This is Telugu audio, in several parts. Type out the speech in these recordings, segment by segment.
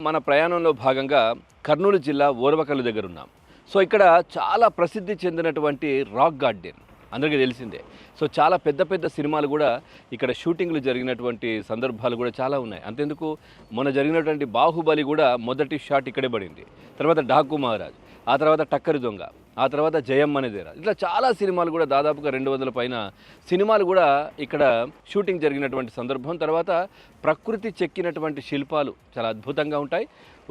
మన ప్రయాణంలో భాగంగా కర్నూలు జిల్లా ఓర్వకల్లు దగ్గర ఉన్నాం. సో ఇక్కడ చాలా ప్రసిద్ధి చెందినటువంటి రాక్ గార్డెన్ అందరికీ తెలిసిందే. సో చాలా పెద్ద పెద్ద సినిమాలు కూడా ఇక్కడ షూటింగ్లు జరిగినటువంటి సందర్భాలు కూడా చాలా ఉన్నాయి. అంతెందుకు మొన్న జరిగినటువంటి బాహుబలి కూడా మొదటి షాట్ ఇక్కడే పడింది. తర్వాత డాకు మహారాజ్, ఆ తర్వాత టక్కరి దొంగ, ఆ తర్వాత జయం అనేదేరా, ఇట్లా చాలా సినిమాలు కూడా దాదాపుగా 200 పైన సినిమాలు కూడా ఇక్కడ షూటింగ్ జరిగినటువంటి సందర్భం. తర్వాత ప్రకృతి చెక్కినటువంటి శిల్పాలు చాలా అద్భుతంగా ఉంటాయి.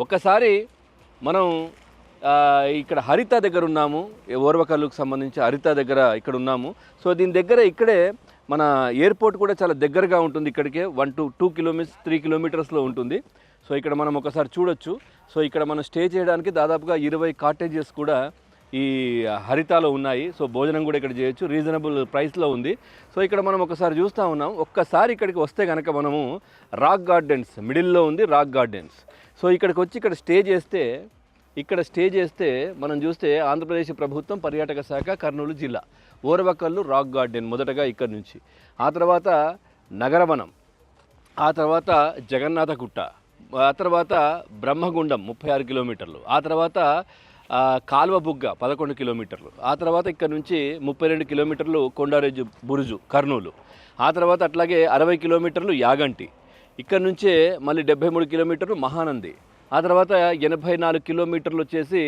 ఒక్కసారి మనం ఇక్కడ హరిత దగ్గర ఉన్నాము, ఓర్వకల్లుకు సంబంధించి హరిత దగ్గర ఇక్కడ ఉన్నాము. సో దీని దగ్గర ఇక్కడే మన ఎయిర్పోర్ట్ కూడా చాలా దగ్గరగా ఉంటుంది. ఇక్కడికే 1 to 2 kilometers 3 kilometersలో ఉంటుంది. సో ఇక్కడ మనం ఒకసారి చూడొచ్చు. సో ఇక్కడ మనం స్టే చేయడానికి దాదాపుగా 20 కాటేజెస్ కూడా ఈ హరితాలో ఉన్నాయి. సో భోజనం కూడా ఇక్కడ చేయొచ్చు, రీజనబుల్ ప్రైస్లో ఉంది. సో ఇక్కడ మనం ఒకసారి చూస్తూ ఉన్నాం. ఒక్కసారి ఇక్కడికి వస్తే కనుక మనము రాక్ గార్డెన్స్ మిడిల్లో ఉంది, రాక్ గార్డెన్స్. సో ఇక్కడికి వచ్చి ఇక్కడ స్టే చేస్తే మనం చూస్తే ఆంధ్రప్రదేశ్ ప్రభుత్వం పర్యాటక శాఖ కర్నూలు జిల్లా ఓర్వకల్లు రాక్ గార్డెన్ మొదటగా ఇక్కడ నుంచి, ఆ తర్వాత నగరవనం, ఆ తర్వాత జగన్నాథ గుట్ట, ఆ తర్వాత బ్రహ్మగుండం 36 కిలోమీటర్లు, ఆ తర్వాత కాల్వ బుగ్గ 11 కిలోమీటర్లు, ఆ తర్వాత ఇక్కడ నుంచి 32 కిలోమీటర్లు కొండారెడ్డి బురుజు కర్నూలు, ఆ తర్వాత అట్లాగే 60 కిలోమీటర్లు యాగంటి, ఇక్కడ నుంచే మళ్ళీ 73 కిలోమీటర్లు మహానంది, ఆ తర్వాత 84 కిలోమీటర్లు వచ్చేసి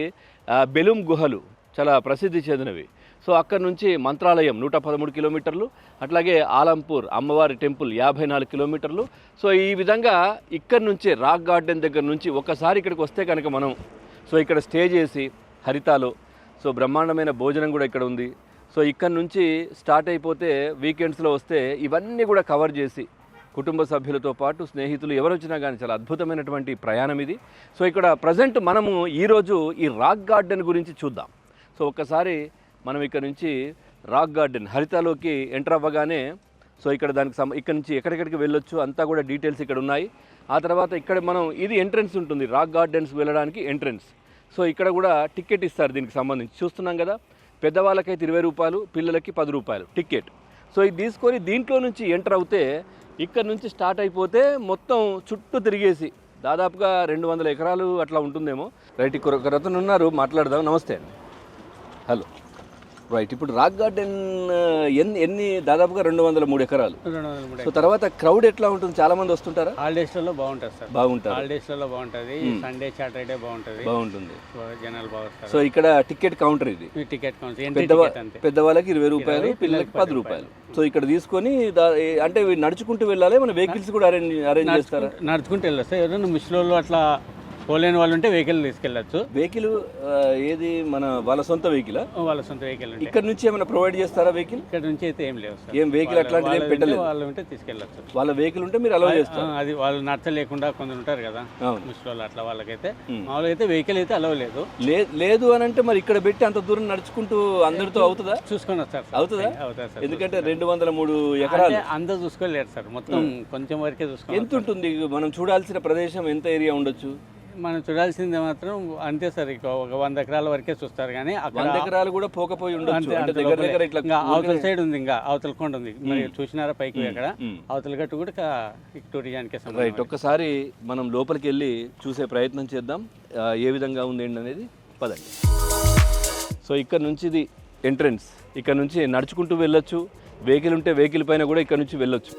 బెలూం గుహలు చాలా ప్రసిద్ధి చెందినవి. సో అక్కడ నుంచి మంత్రాలయం 113 కిలోమీటర్లు, అట్లాగే ఆలంపూర్ అమ్మవారి టెంపుల్ 54 కిలోమీటర్లు. సో ఈ విధంగా ఇక్కడ నుంచే రాక్ గార్డెన్ దగ్గర నుంచి ఒకసారి ఇక్కడికి వస్తే కనుక మనం సో ఇక్కడ స్టే చేసి హరితాలో సో బ్రహ్మాండమైన భోజనం కూడా ఇక్కడ ఉంది. సో ఇక్కడ నుంచి స్టార్ట్ అయిపోతే వీకెండ్స్లో వస్తే ఇవన్నీ కూడా కవర్ చేసి కుటుంబ సభ్యులతో పాటు స్నేహితులు ఎవరు వచ్చినా కానీ చాలా అద్భుతమైనటువంటి ప్రయాణం ఇది. సో ఇక్కడ ప్రజెంట్ మనము ఈరోజు ఈ రాక్ గార్డెన్ గురించి చూద్దాం. సో ఒక్కసారి మనం ఇక్కడ నుంచి రాక్ గార్డెన్ హరితాలోకి ఎంటర్ అవ్వగానే సో ఇక్కడ ఇక్కడ నుంచి ఎక్కడెక్కడికి వెళ్ళొచ్చు అంతా కూడా డీటెయిల్స్ ఇక్కడ ఉన్నాయి. ఆ తర్వాత ఇక్కడ మనం ఇది ఎంట్రన్స్ ఉంటుంది, రాక్ గార్డెన్స్ వెళ్ళడానికి ఎంట్రన్స్. సో ఇక్కడ కూడా టికెట్ ఇస్తారు దీనికి సంబంధించి. చూస్తున్నాం కదా, పెద్దవాళ్ళకైతే 20 రూపాయలు, పిల్లలకి 10 రూపాయలు టికెట్. సో ఇది తీసుకొని దీంట్లో నుంచి ఎంటర్ అవుతే ఇక్కడ నుంచి స్టార్ట్ అయిపోతే మొత్తం చుట్టూ తిరిగేసి దాదాపుగా 200 ఎకరాలు అట్లా ఉంటుందేమో. రైట్, ఇక్కడ అతను ఉన్నారు, మాట్లాడదాం. నమస్తే అండి. హలో. రైట్, ఇప్పుడు రాక్ గార్డెన్ ఎన్ని దాదాపుగా 203 ఎకరాలు. సో తర్వాత క్రౌడ్ ఎట్లా ఉంటుంది? చాలా మంది వస్తుంటారా? హాలిడేస్లలో బాగుంటుంది సార్. బాగుంటుంది, హాలిడేస్లలో బాగుంటుంది, సండే సాటర్డే బాగుంటుంది, జనాలు బాగుంటారు. సో ఇక్కడ టికెట్ కౌంటర్ ఇది, టికెట్ కౌంటర్. పెద్దవాళ్ళకి 20 రూపాయలు, పిల్లలకి 10 రూపాయలు. సో ఇక్కడ తీసుకొని అంటే నడుచుకుంటూ వెళ్ళాలి, మన వెహికల్స్ కూడా అరేంజ్ చేస్తారా? నడుచుకుంటూ వెళ్ళొచ్చు. ఎవరైనా ముస్లింలు అట్లా పోలేని వాళ్ళు ఉంటే వెహికల్ తీసుకెళ్ళచ్చు. వెహికల్ ఏది మన వాళ్ళ సొంత వెహికల్? వాళ్ళ సొంత వెహికల్. ఇక్కడ నుంచి ఏమైనా ప్రొవైడ్ చేస్తారా వెహికల్? ఇక్కడ నుంచి అయితే ఏం లేవు సార్. ఏం వెహికల్ అట్లాంటిది ఏం పెట్టలేదు? వాళ్ళు ఉంటే తీసుకెళ్ళచ్చు. వాళ్ళ వెహికల్ ఉంటే మీరు అలౌ చేస్తారు? అది వాళ్ళు నచ్చలేకుండా కొందరు ఉంటారు కదా ముస్లింలు, అట్లా వాళ్ళకైతే మామూలుగా అయితే వెహికల్ అయితే అలౌ లేదు. లేదు అని అంటే మరి ఇక్కడ పెట్టి అంత దూరం నడుచుకుంటూ అందరితో అవుతుందా? చూసుకొని వస్తారు. అవుతుందా? సార్. ఎందుకంటే 203 ఎకరాలు అందరూ చూసుకోలేరు సార్, మొత్తం కొంచెం వరకే చూసుకోవాలి. ఎంత ఉంటుంది మనం చూడాల్సిన ప్రదేశం? ఎంత ఏరియా ఉండొచ్చు? మనం చూడాల్సింది మాత్రం అంతే సార్, ఒక 100 ఎకరాల వరకే చూస్తారు. కానీ 100 ఎకరాలు కూడా పోకపోయి ఉండొచ్చు. అవతల సైడ్ ఉంది, ఇంకా అవతల కొండ ఉంది, మరి చూసినారా పైకి అక్కడ అవతల గట్టు కూడా టూరిజానికి. రైట్, ఒక్కసారి మనం లోపలికి వెళ్ళి చూసే ప్రయత్నం చేద్దాం ఏ విధంగా ఉంది అనేది. పదండి. సో ఇక్కడ నుంచి ఇది ఎంట్రన్స్, ఇక్కడ నుంచి నడుచుకుంటూ వెళ్ళొచ్చు, వెహికల్ ఉంటే వెహికల్ పైన కూడా ఇక్కడ నుంచి వెళ్ళొచ్చు.